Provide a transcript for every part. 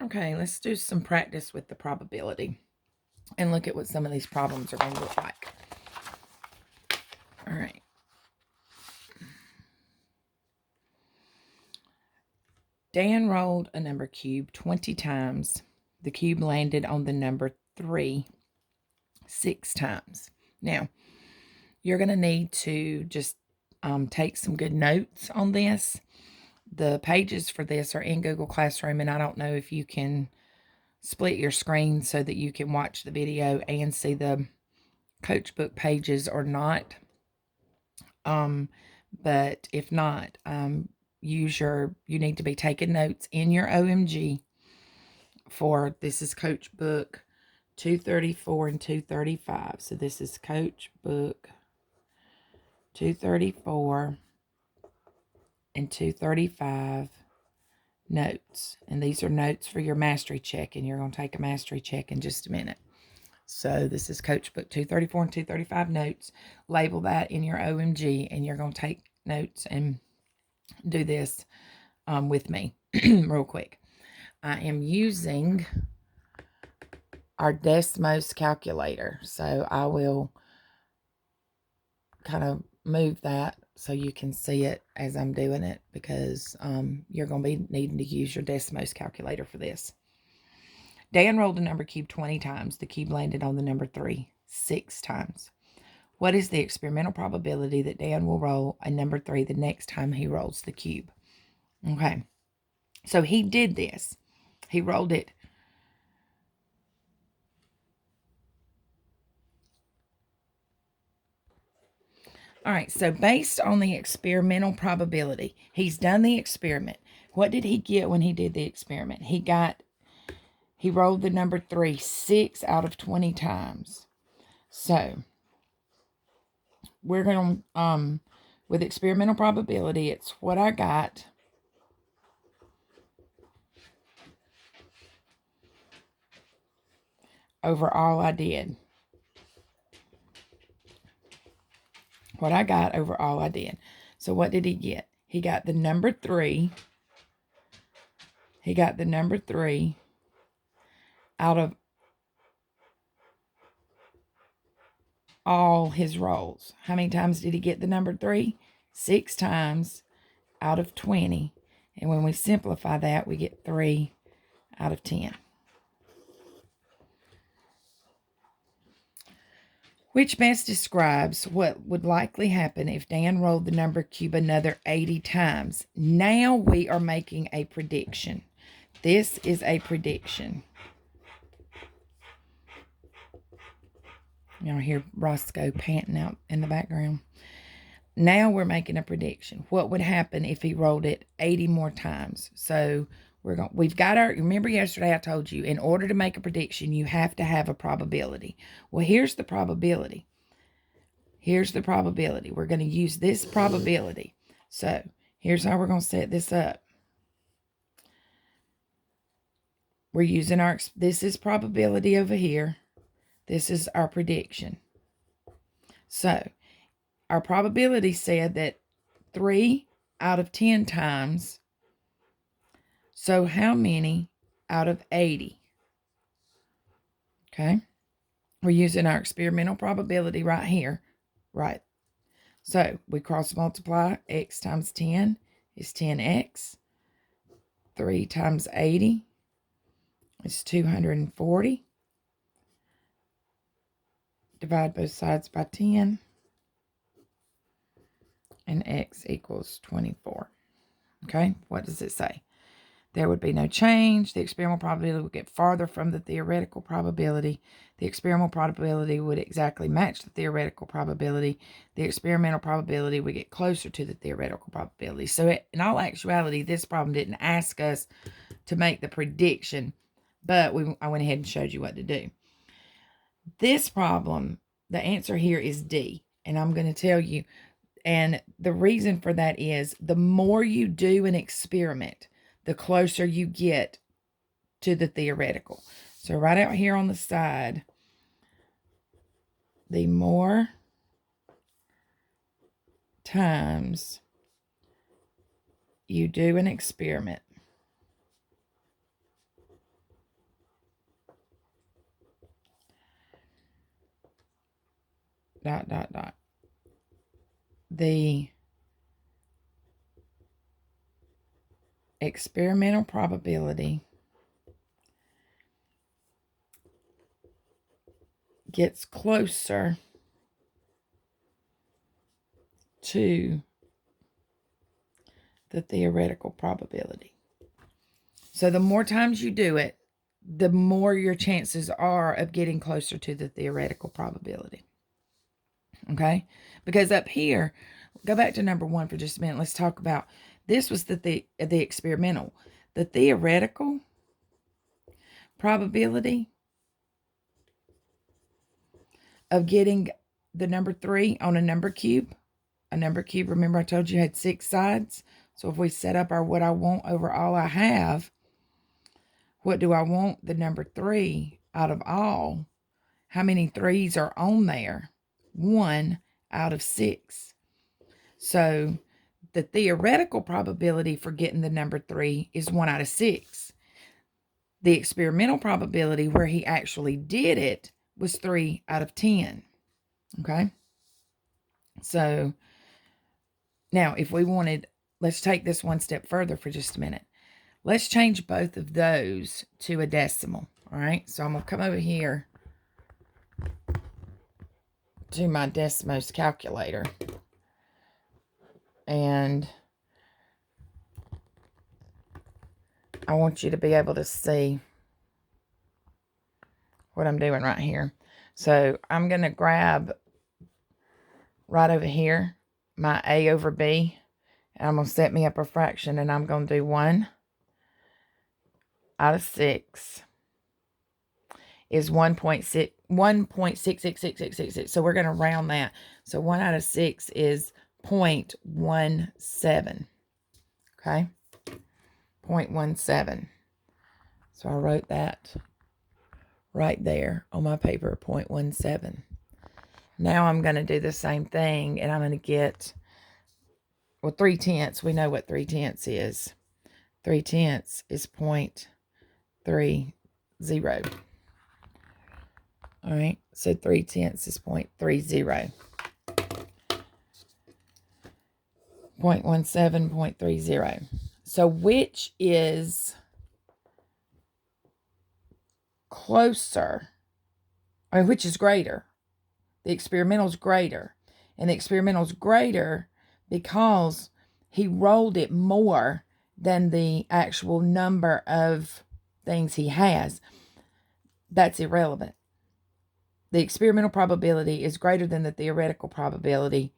Okay, let's do some practice with the probability and look at what some of these problems are going to look like. All right. Dan rolled a number cube 20 times. The cube landed on the number 3 6 times. Now, you're going to need to just take some good notes on this. The pages for this are in Google Classroom, and I don't know if you can split your screen so that you can watch the video and see the coach book pages or not. But if not, you need to be taking notes in your OMG for, this is coach book 234 and 235. So this is coach book 234 and 235 notes. And these are notes for your mastery check, and you're going to take a mastery check in just a minute. So this is coach book 234 and 235 notes. Label that in your OMG, and you're going to take notes and do this with me real quick. I am using our Desmos calculator. So I will kind of move that so you can see it as I'm doing it, because you're going to be needing to use your Desmos calculator for this. Dan rolled a number cube 20 times. The cube landed on the number 3 6 times. What is the experimental probability that Dan will roll a number 3 the next time he rolls the cube? Okay. So he did this. He rolled it. All right. So based on the experimental probability, he's done the experiment. What did he get when he did the experiment? He rolled the number 3 6 out of 20 times. So we're going to, with experimental probability, it's what I got over all I did. What I got over all I did. So what did he get? He got the number 3. He got the number 3 out of all his rolls. How many times did he get the number 3? 6 times out of 20. And when we simplify that, we get 3 out of 10. Which best describes what would likely happen if Dan rolled the number cube another 80 times? Now we are making a prediction. This is a prediction. Y'all hear Roscoe panting out in the background. Now we're making a prediction. What would happen if he rolled it 80 more times? So we've got our, remember yesterday I told you, in order to make a prediction, you have to have a probability. Well, here's the probability. Here's the probability. We're going to use this probability. So here's how we're going to set this up. We're using this is probability over here. This is our prediction. So our probability said that 3 out of 10 times. So how many out of 80? Okay. We're using our experimental probability right here. Right. So we cross multiply. X times 10 is 10x. 3 times 80 is 240. Divide both sides by 10. And x equals 24. Okay. What does it say? There would be no change. The experimental probability would get farther from the theoretical probability. The experimental probability would exactly match the theoretical probability. The experimental probability would get closer to the theoretical probability. So in all actuality, this problem didn't ask us to make the prediction, but I went ahead and showed you what to do. This problem, the answer here is D, and I'm going to tell you. And the reason for that is the more you do an experiment, the closer you get to the theoretical. So right out here on the side, the more times you do an experiment, The experimental probability gets closer to the theoretical probability. So the more times you do it, the more your chances are of getting closer to the theoretical probability. Okay? Because up here, go back to number 1 for just a minute. Let's talk about, this was the experimental. The theoretical probability of getting the number 3 on a number cube. A number cube, remember I told you had 6 sides? So if we set up our what I want over all I have, what do I want? The number 3 out of all. How many 3s are on there? 1 out of 6. So the theoretical probability for getting the number 3 is 1 out of 6. The experimental probability where he actually did it was 3 out of 10. Okay? So now if we wanted, let's take this one step further for just a minute. Let's change both of those to a decimal. All right? So I'm going to come over here to my Desmos calculator. And I want you to be able to see what I'm doing right here. So I'm going to grab right over here my A over B. And I'm going to set me up a fraction. And I'm going to do 1 out of 6 is 1.6666666. So we're going to round that. So 1 out of 6 is 0.17. Okay? 0.17. So I wrote that right there on my paper, 0.17. Now I'm going to do the same thing, and I'm going to get, well, 3/10. We know what 3/10 is. 3/10 is 0.30. All right, so 3/10 is 0.30. 0.17, 0.30. So which is closer, or which is greater? The experimental is greater. And the experimental is greater because he rolled it more than the actual number of things he has. That's irrelevant. The experimental probability is greater than the theoretical probability.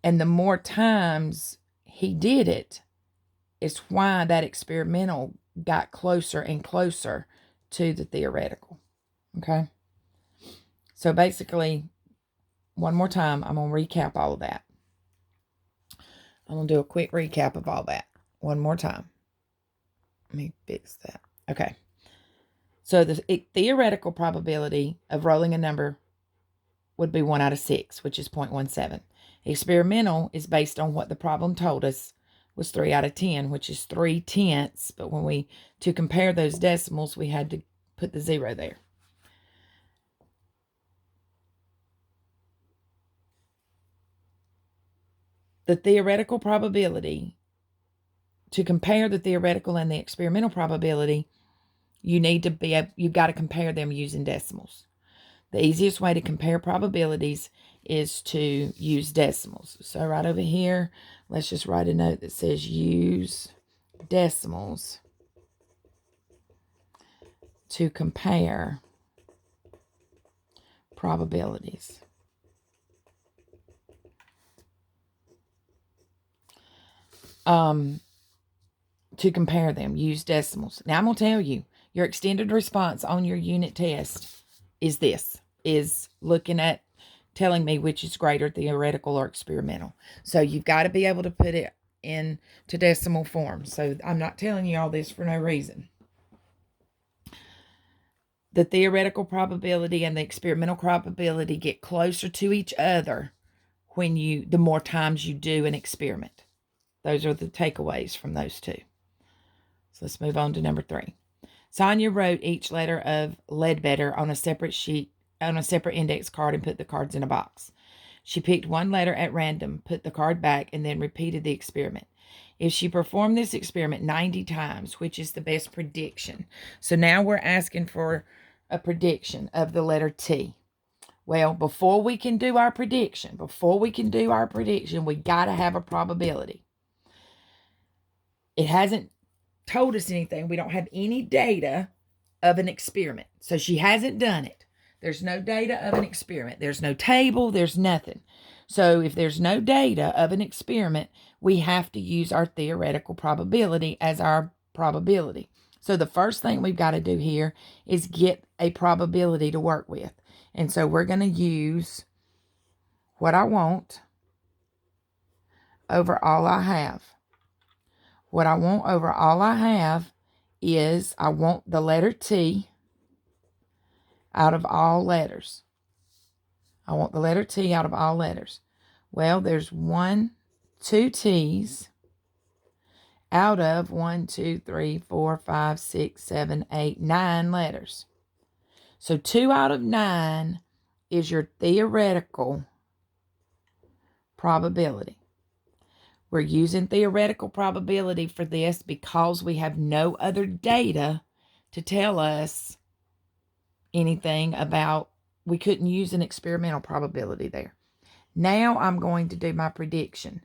And the more times he did it, is why that experimental got closer and closer to the theoretical. Okay? So basically, one more time, I'm going to recap all of that. I'm going to do a quick recap of all that. One more time. Let me fix that. Okay. So the theoretical probability of rolling a number would be 1 out of 6, which is 0.17. Experimental is based on what the problem told us was 3 out of 10, which is 3/10. But when to compare those decimals, we had to put the 0 there. The theoretical probability, to compare the theoretical and the experimental probability, you've got to compare them using decimals. The easiest way to compare probabilities is to use decimals. So right over here, let's just write a note that says use decimals to compare probabilities. To compare them, use decimals. Now I'm going to tell you, your extended response on your unit test is looking at telling me which is greater, theoretical or experimental. So you've got to be able to put it into decimal form. So I'm not telling you all this for no reason. The theoretical probability and the experimental probability get closer to each other the more times you do an experiment. Those are the takeaways from those two. So let's move on to number 3. Sonia wrote each letter of Ledbetter on a separate sheet on a separate index card and put the cards in a box. She picked one letter at random, put the card back, and then repeated the experiment. If she performed this experiment 90 times, which is the best prediction? So now we're asking for a prediction of the letter T. Well, before we can do our prediction, we got to have a probability. It hasn't told us anything. We don't have any data of an experiment. So she hasn't done it. There's no data of an experiment. There's no table. There's nothing. So if there's no data of an experiment, we have to use our theoretical probability as our probability. So the first thing we've got to do here is get a probability to work with. And so we're going to use what I want over all I have. What I want over all I have is I want the letter T out of all letters. I want the letter T out of all letters. Well, there's 2 T's out of 1, 2, 3, 4, 5, 6, 7, 8, 9 letters. So 2 out of 9 is your theoretical probability. We're using theoretical probability for this because we have no other data to tell us anything about. We couldn't use an experimental probability there. Now I'm going to do my prediction.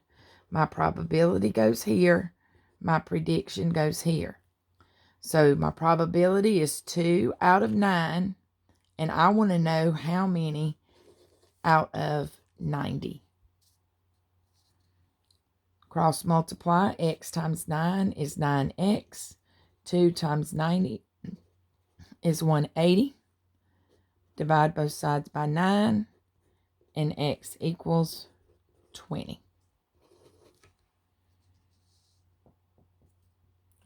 My probability goes here. My prediction goes here. So my probability is 2 out of 9. And I want to know how many out of 90. Cross multiply. X times 9 is 9x. 2 times 90 is 180. Divide both sides by 9. And x equals 20.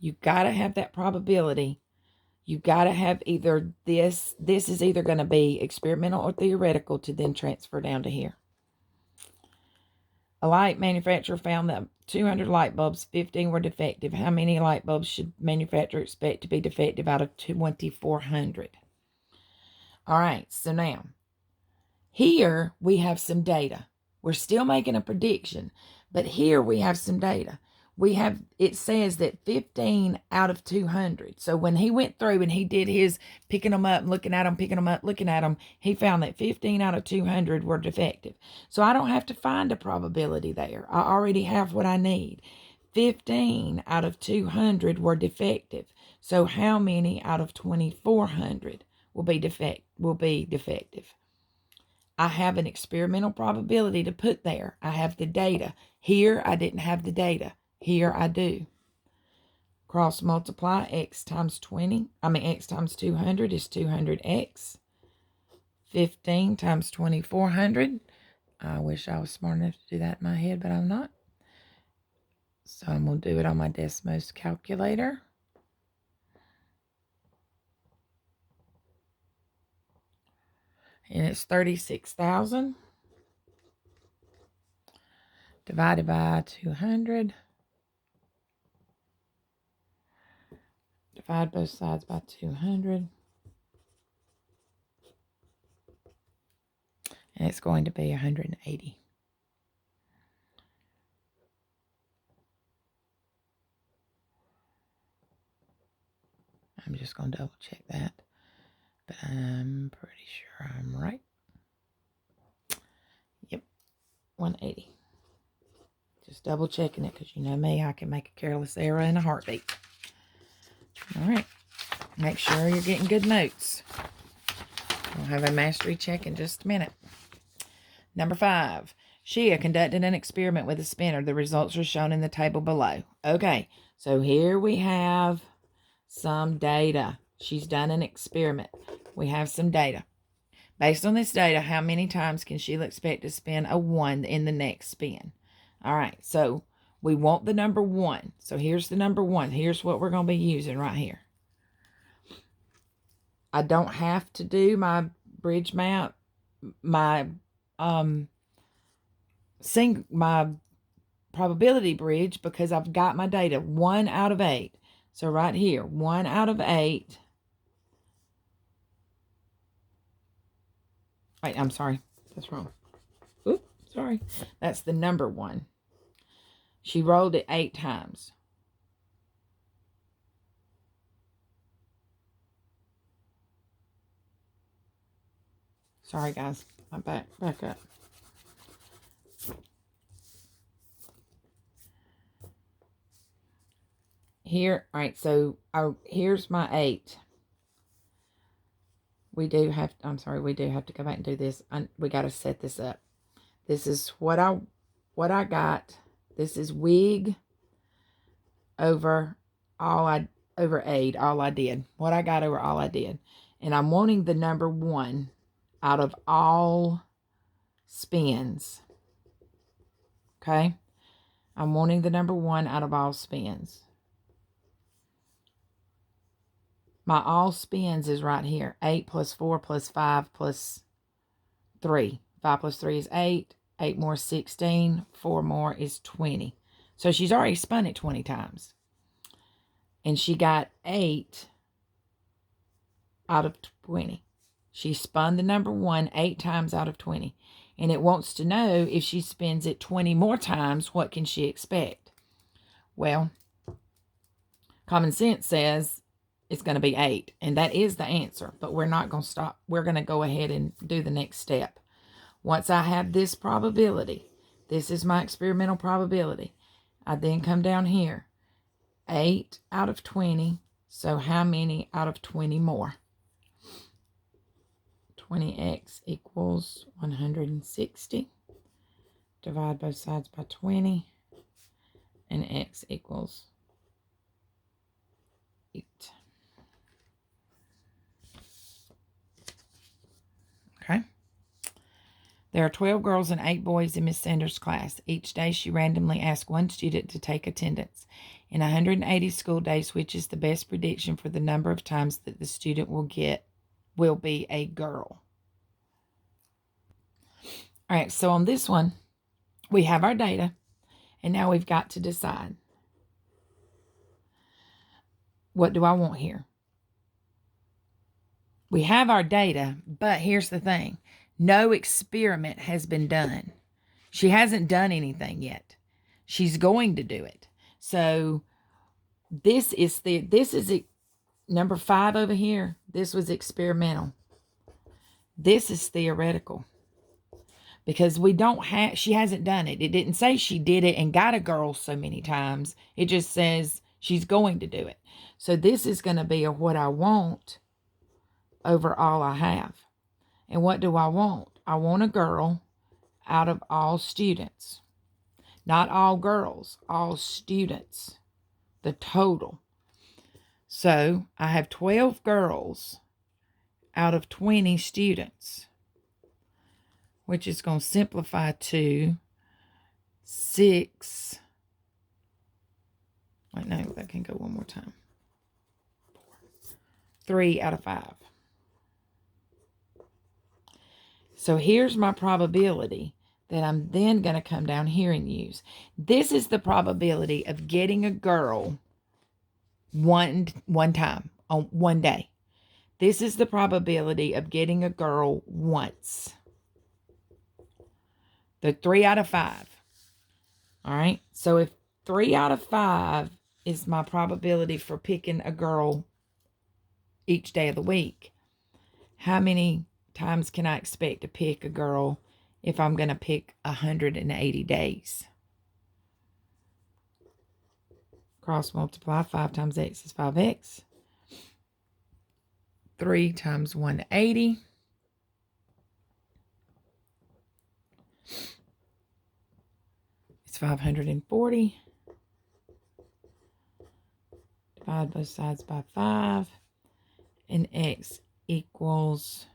You've got to have that probability. You've got to have either this is either going to be experimental or theoretical to then transfer down to here. A light manufacturer found that 200 light bulbs, 15 were defective. How many light bulbs should manufacturer expect to be defective out of 2,400? All right, so now, here we have some data. We're still making a prediction, but here we have some data. It says that 15 out of 200. So when he went through and he did his picking them up, looking at them, picking them up, looking at them, he found that 15 out of 200 were defective. So I don't have to find a probability there. I already have what I need. 15 out of 200 were defective. So how many out of 2,400 will be defective? I have an experimental probability to put there. I have the data. Here, I didn't have the data. Here I do. Cross multiply. X times 200 is 200x. 15 times 2,400. I wish I was smart enough to do that in my head, but I'm not. So I'm going to do it on my Desmos calculator. And it's 36,000 divided by 200. Divide both sides by 200. And it's going to be 180. I'm just going to double check that. But I'm pretty sure I'm right. Yep, 180. Just double checking it because you know me, I can make a careless error in a heartbeat. All right, make sure you're getting good notes. We'll have a mastery check in just a minute. Number 5, Shia conducted an experiment with a spinner. The results are shown in the table below. Okay, so here we have some data. She's done an experiment. We have some data. Based on this data, how many times can Sheila expect to spin a 1 in the next spin? All right, so we want the number 1. So here's the number 1. Here's what we're going to be using right here. I don't have to do my bridge map, my probability bridge, because I've got my data. 1 out of 8. So right here, 1 out of 8 Wait, I'm sorry. That's wrong. Oop, sorry. That's the number 1. She rolled it 8 times. Sorry, guys. I'm back up. Here, all right, so here's my 8. We do have to go back and do this. We got to set this up. This is what I got. This is wig over over 8, all I did. What I got over all I did. And I'm wanting the number 1 out of all spins. Okay? I'm wanting the number 1 out of all spins. My all spins is right here. 8 plus 4 plus 5 plus 3. 5 plus 3 is 8. 8 more is 16. 4 more is 20. So she's already spun it 20 times. And she got 8 out of 20. She spun the number 1 8 times out of 20. And it wants to know if she spins it 20 more times, what can she expect? Well, common sense says it's going to be 8. And that is the answer. But we're not going to stop. We're going to go ahead and do the next step. Once I have this probability, this is my experimental probability. I then come down here. 8 out of 20. So how many out of 20 more? 20x equals 160. Divide both sides by 20. And x equals 8. Okay. There are 12 girls and 8 boys in Miss Sanders' class. Each day she randomly asks one student to take attendance. In 180 school days, which is the best prediction for the number of times that the student will be a girl? All right, so on this one, we have our data, and now we've got to decide. What do I want here? We have our data, but here's the thing. No experiment has been done. She hasn't done anything yet. She's going to do it. So this is number 5 over here. This was experimental. This is theoretical. Because she hasn't done it. It didn't say she did it and got a girl so many times. It just says she's going to do it. So this is going to be a what I want over all I have. And what do I want? I want a girl out of all students. Not all girls, all students. The total. So I have 12 girls out of 20 students, which is going to simplify to 6. Wait, no, that can go one more time. 3 out of 5. So here's my probability that I'm then going to come down here and use. This is the probability of getting a girl one time on one day. This is the probability of getting a girl once. The 3 out of 5. All right. So if 3 out of 5 is my probability for picking a girl each day of the week, how many times can I expect to pick a girl if I'm going to pick 180 days? Cross multiply. 5 times x is 5x. 3 times 180. It's 540. Divide both sides by 5. And x equals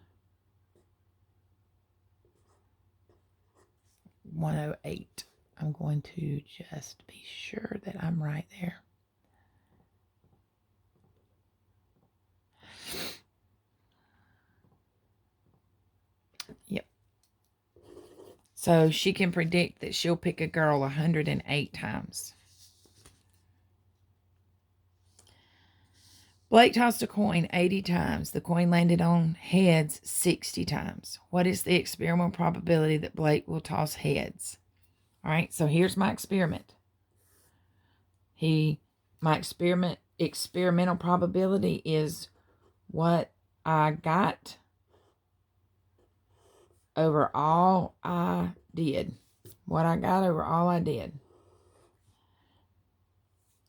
108. I'm going to just be sure that I'm right there. Yep. So she can predict that she'll pick a girl 108 times. Blake tossed a coin 80 times. The coin landed on heads 60 times. What is the experimental probability that Blake will toss heads? All right, so here's my experiment. My experimental probability is what I got over all I did. What I got over all I did.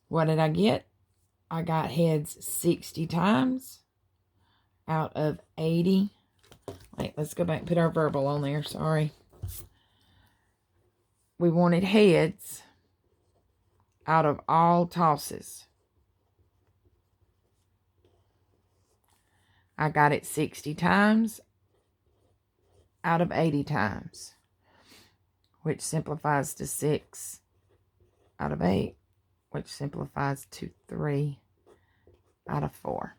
What did I get? I got heads 60 times out of 80. Wait, let's go back and put our verbal on there. Sorry. We wanted heads out of all tosses. I got it 60 times out of 80 times, which simplifies to 6 out of 8, which simplifies to 3 out of 4.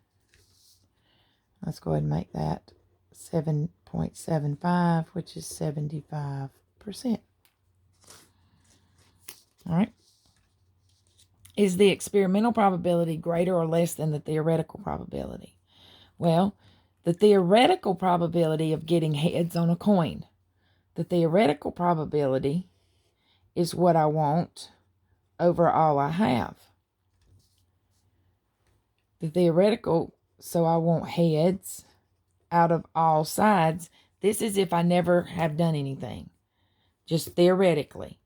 Let's go ahead and make that 7.75, which is 75%. All right. Is the experimental probability greater or less than the theoretical probability? Well, the theoretical probability of getting heads on a coin. The theoretical probability is what I want over all I have. The theoretical, so I want heads out of all sides. This is if I never have done anything. Just theoretically.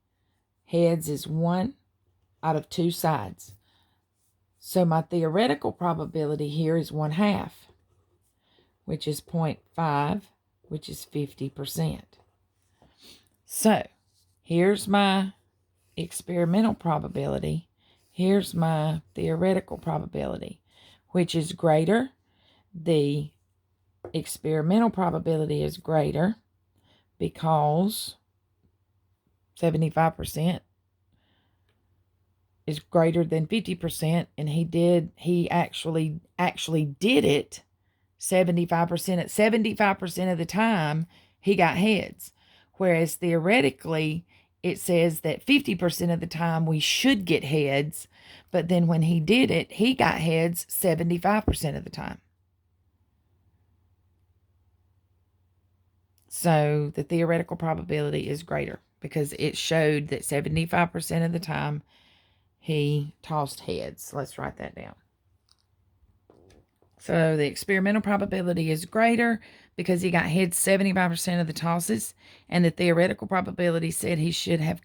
Heads is 1 out of 2 sides. So my theoretical probability here is 1/2, which is 0.5, which is 50%. So here's my experimental probability. Here's my theoretical probability. Which is greater? The experimental probability is greater because 75% is greater than 50%, and he actually did it 75%. At 75% of the time, he got heads. Whereas theoretically, it says that 50% of the time we should get heads, but then when he did it, he got heads 75% of the time. So the theoretical probability is greater because it showed that 75% of the time he tossed heads. Let's write that down. So the experimental probability is greater because he got heads 75% of the tosses, and the theoretical probability said he should have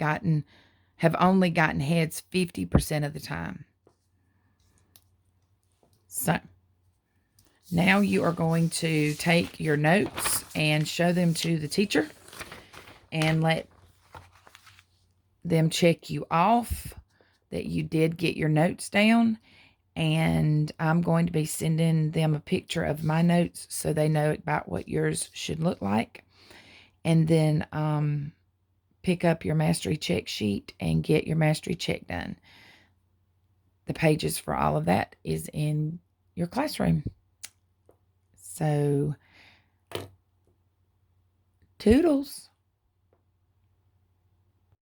only gotten heads 50% of the time. So now you are going to take your notes and show them to the teacher and let them check you off that you did get your notes down. And I'm going to be sending them a picture of my notes so they know about what yours should look like. And then pick up your mastery check sheet and get your mastery check done. The pages for all of that is in your classroom. So, toodles.